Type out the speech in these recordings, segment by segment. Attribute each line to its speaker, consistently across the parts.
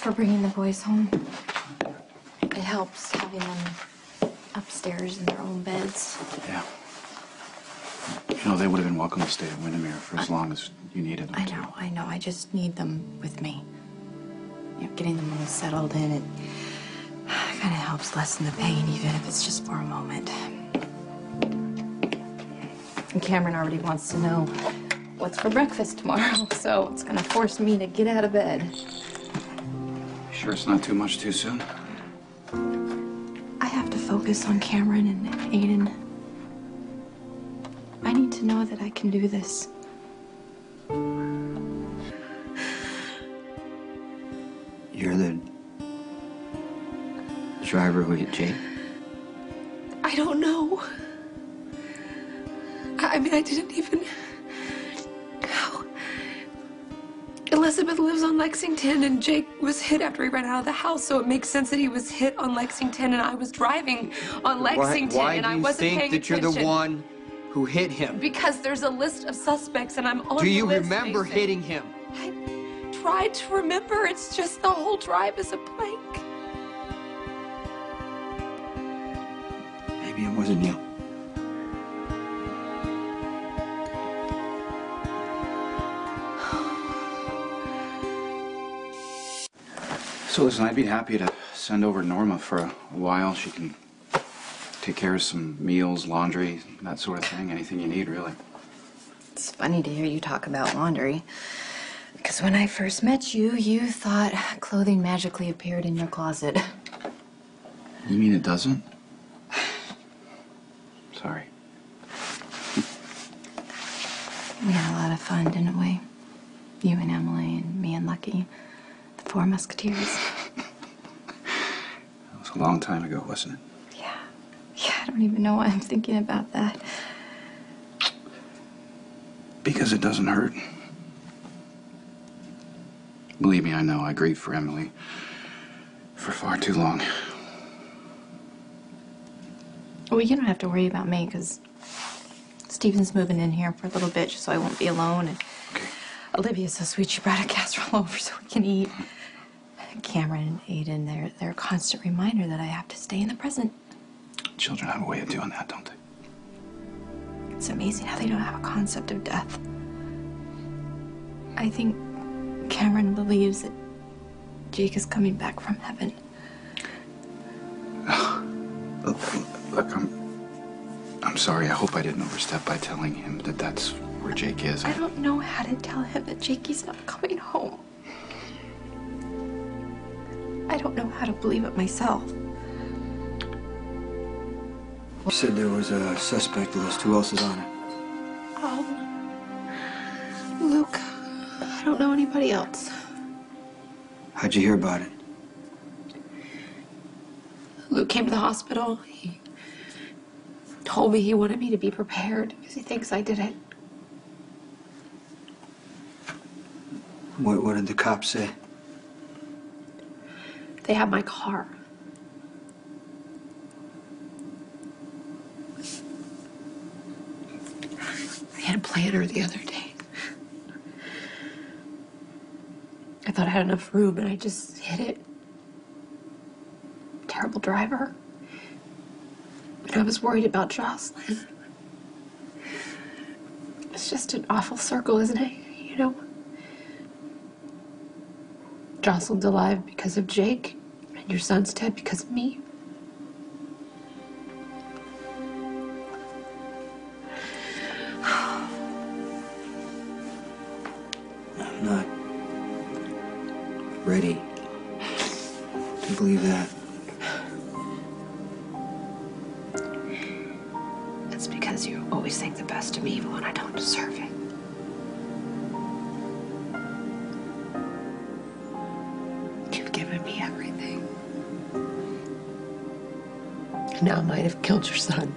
Speaker 1: Thanks for bringing the boys home. It helps having them upstairs in their own beds.
Speaker 2: Yeah. You know, they would have been welcome to stay at Windermere for as long as you needed them to.
Speaker 1: I know. I just need them with me. You know, getting them all settled in, it kind of helps lessen the pain, even if it's just for a moment. And Cameron already wants to know what's for breakfast tomorrow, so it's gonna force me to get out of bed.
Speaker 2: Sure it's not too much too soon?
Speaker 1: I have to focus on Cameron and Aiden. I need to know that I can do this.
Speaker 3: You're the driver who hit Jake?
Speaker 4: I don't know. I mean, I didn't even... How? Elizabeth lives on Lexington, and Jake was hit after he ran out of the house, so it makes sense that he was hit on Lexington, and I was driving on Lexington, and I wasn't paying attention.
Speaker 3: Why do you think that you're the one who hit him?
Speaker 4: Because there's a list of suspects, and I'm on the list.
Speaker 3: Do you remember hitting him?
Speaker 4: I tried to remember. It's just the whole drive is a blank.
Speaker 3: Maybe it wasn't you.
Speaker 2: So listen, I'd be happy to send over Norma for a while. She can take care of some meals, laundry, that sort of thing. Anything you need, really.
Speaker 1: It's funny to hear you talk about laundry. Because when I first met you, you thought clothing magically appeared in your closet.
Speaker 2: You mean it doesn't? Sorry.
Speaker 1: We had a lot of fun, didn't we? You and Emily and me and Lucky. The Four Musketeers.
Speaker 2: That was a long time ago, wasn't it?
Speaker 1: Yeah, I don't even know why I'm thinking about that.
Speaker 2: Because it doesn't hurt. Believe me, I know. I grieved for Emily for far too long.
Speaker 1: Well, you don't have to worry about me, because Stephen's moving in here for a little bit just so I won't be alone. And
Speaker 2: Okay.
Speaker 1: Olivia's so sweet, she brought a casserole over so we can eat. Cameron and Aiden, they're a constant reminder that I have to stay in the present.
Speaker 2: Children have a way of doing that, don't they?
Speaker 1: It's amazing how they don't have a concept of death. I think Cameron believes that Jake is coming back from heaven.
Speaker 2: Look, I'm sorry. I hope I didn't overstep by telling him that that's where Jake is.
Speaker 1: I don't know how to tell him that Jakey's not coming home. I don't know how to believe it myself.
Speaker 3: You said there was a suspect list. Who else is on it?
Speaker 4: Luke, I don't know anybody else.
Speaker 3: How'd you hear about it?
Speaker 4: Luke came to the hospital. He told me he wanted me to be prepared because he thinks I did it.
Speaker 3: What did the cops say?
Speaker 4: They have my car. I had a planner the other day. I thought I had enough room and I just hit it. Terrible driver. And I was worried about Jocelyn. It's just an awful circle, isn't it? You know? Jocelyn's alive because of Jake, and your son's dead because of me.
Speaker 3: I'm not ready to believe that.
Speaker 4: It's because you always think the best of me even when I don't deserve it. You've given me everything. And now I might have killed your son.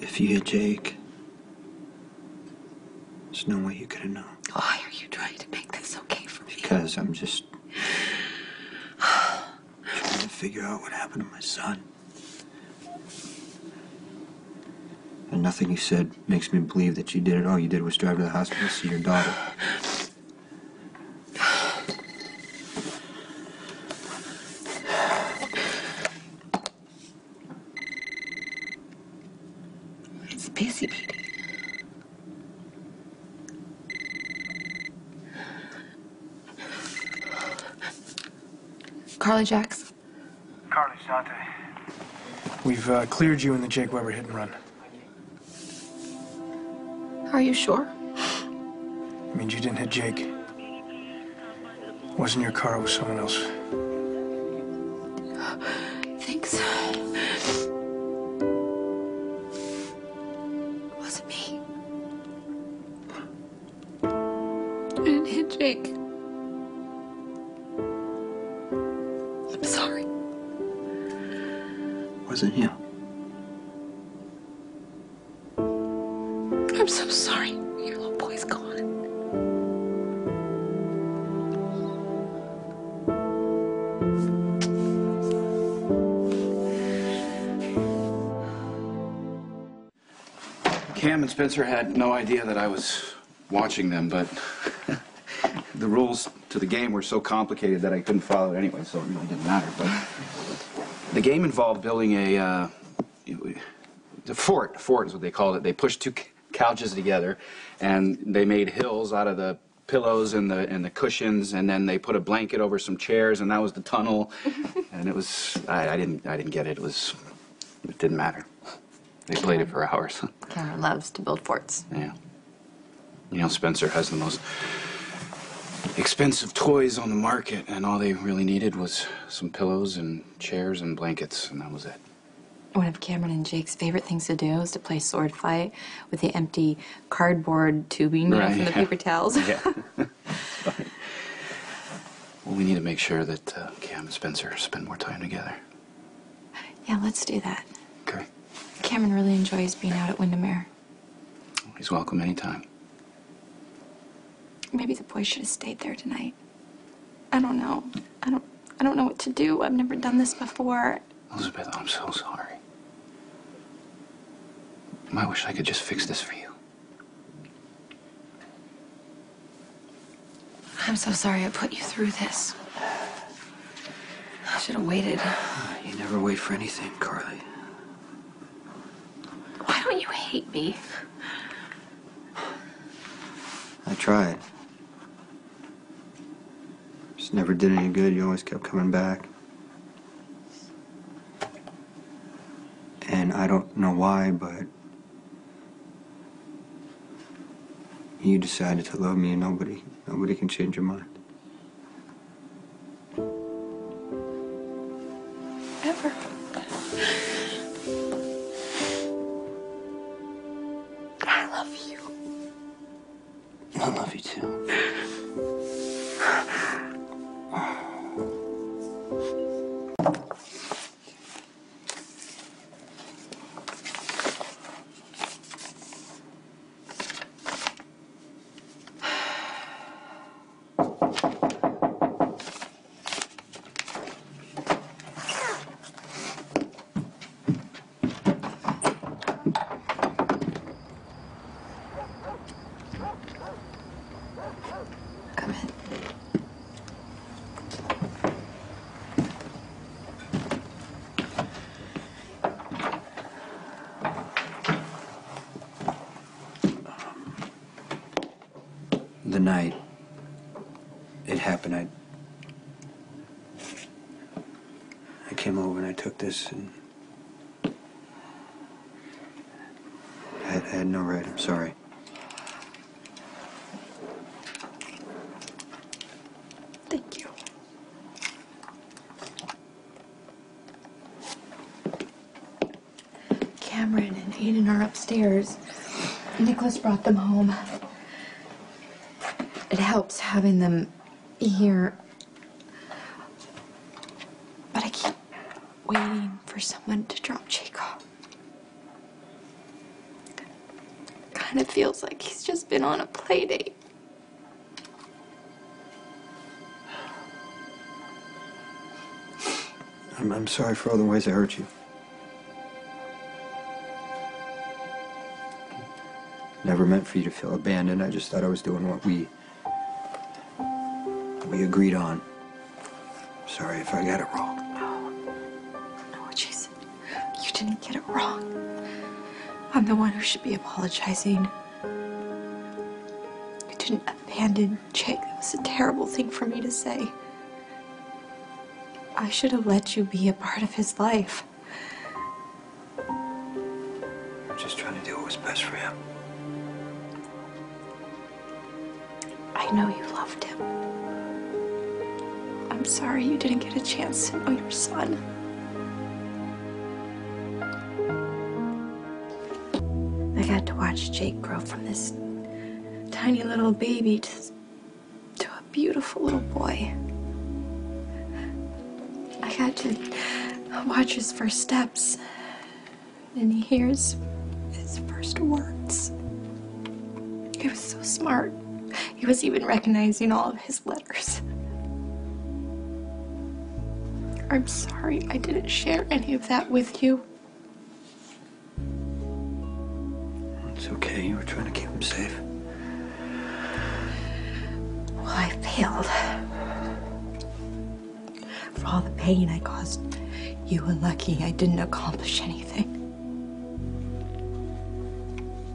Speaker 3: If you hit Jake, there's no way you could have known.
Speaker 4: Why are you trying to make this okay for me?
Speaker 3: Because I'm just trying to figure out what happened to my son. And nothing you said makes me believe that you did it. All you did was drive to the hospital to see your daughter.
Speaker 4: It's busy, Petey.
Speaker 1: Carly Jacks.
Speaker 5: Carly, Sante. We've cleared you in the Jake Weber hit and run.
Speaker 1: Are you sure?
Speaker 5: Means you didn't hit Jake. It wasn't your car, it was someone else.
Speaker 1: Thanks. It wasn't me. I didn't hit Jake. I'm sorry.
Speaker 3: Wasn't you?
Speaker 1: I'm so sorry. Your little boy's gone.
Speaker 2: Cam and Spencer had no idea that I was watching them, but the rules to the game were so complicated that I couldn't follow it anyway, so it really didn't matter. But the game involved building the fort is what they called it. They pushed two couches together, and they made hills out of the pillows and the cushions, and then they put a blanket over some chairs, and that was the tunnel. And it was I didn't get it. It didn't matter. They played it for hours.
Speaker 1: Cameron loves to build forts.
Speaker 2: Yeah. You know, Spencer has the most expensive toys on the market, and all they really needed was some pillows and chairs and blankets, and that was it.
Speaker 1: One of Cameron and Jake's favorite things to do is to play sword fight with the empty cardboard tubing
Speaker 2: Right,
Speaker 1: from the
Speaker 2: yeah.
Speaker 1: paper towels.
Speaker 2: Yeah. Well, we need to make sure that Cam and Spencer spend more time together.
Speaker 1: Yeah, let's do that.
Speaker 2: Okay.
Speaker 1: Cameron really enjoys being out at Windermere.
Speaker 2: He's welcome anytime.
Speaker 1: Maybe the boys should have stayed there tonight. I don't know. I don't know what to do. I've never done this before.
Speaker 2: Elizabeth, I'm so sorry. I wish I could just fix this for you.
Speaker 1: I'm so sorry I put you through this. I should have waited.
Speaker 3: You never wait for anything, Carly.
Speaker 1: Why don't you hate me?
Speaker 3: I tried. Just never did any good. You always kept coming back. And I don't know why, but you decided to love me, and nobody can change your mind.
Speaker 1: Ever. I love you.
Speaker 3: I love you too.
Speaker 1: Come in.
Speaker 3: The night it happened, I came over and I took this, and I had no right. I'm sorry.
Speaker 1: Thank you. Cameron and Aiden are upstairs. Nicholas brought them home. It helps having them here. But I keep waiting for someone to drop Jake off. Kind of feels like he's just been on a play date.
Speaker 3: I'm sorry for all the ways I hurt you. Never meant for you to feel abandoned. I just thought I was doing what we agreed on. Sorry if I got it wrong.
Speaker 1: No, Jason. You didn't get it wrong. I'm the one who should be apologizing. You didn't abandon Jake. That was a terrible thing for me to say. I should have let you be a part of his life.
Speaker 3: I'm just trying to do what was best for him.
Speaker 1: I know you loved him. I'm sorry you didn't get a chance to know your son. I got to watch Jake grow from this tiny little baby to a beautiful little boy. I got to watch his first steps and he hears his first words. He was so smart. He was even recognizing all of his letters. I'm sorry I didn't share any of that with you.
Speaker 3: It's okay. You were trying to keep him safe.
Speaker 1: Well, I failed. For all the pain I caused you and Lucky, I didn't accomplish anything.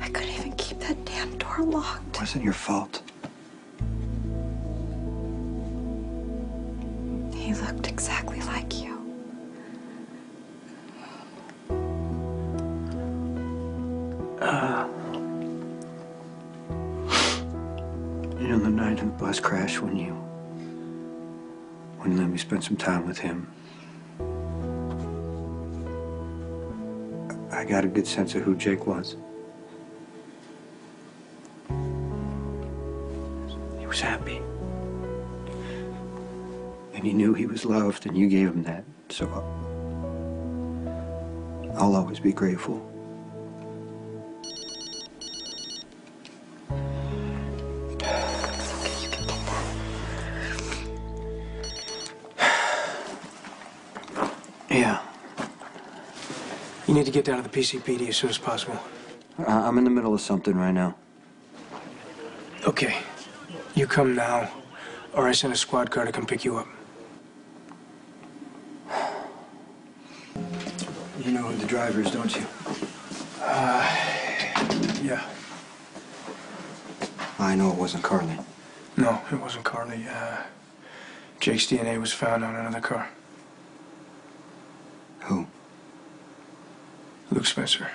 Speaker 1: I couldn't even keep that damn door locked.
Speaker 3: It wasn't your fault.
Speaker 1: He looked exactly like you.
Speaker 3: You know, the night of the bus crash when you let me spend some time with him, I got a good sense of who Jake was. He was happy. And he knew he was loved, and you gave him that. So I'll always be grateful. Yeah.
Speaker 5: You need to get down to the PCPD as soon as possible.
Speaker 3: I'm in the middle of something right now.
Speaker 5: Okay. You come now, or I send a squad car to come pick you up.
Speaker 3: You know who the driver is, don't you?
Speaker 5: Yeah.
Speaker 3: I know it wasn't Carly.
Speaker 5: No, it wasn't Carly. Jake's DNA was found on another car.
Speaker 3: Who?
Speaker 5: Luke Spencer.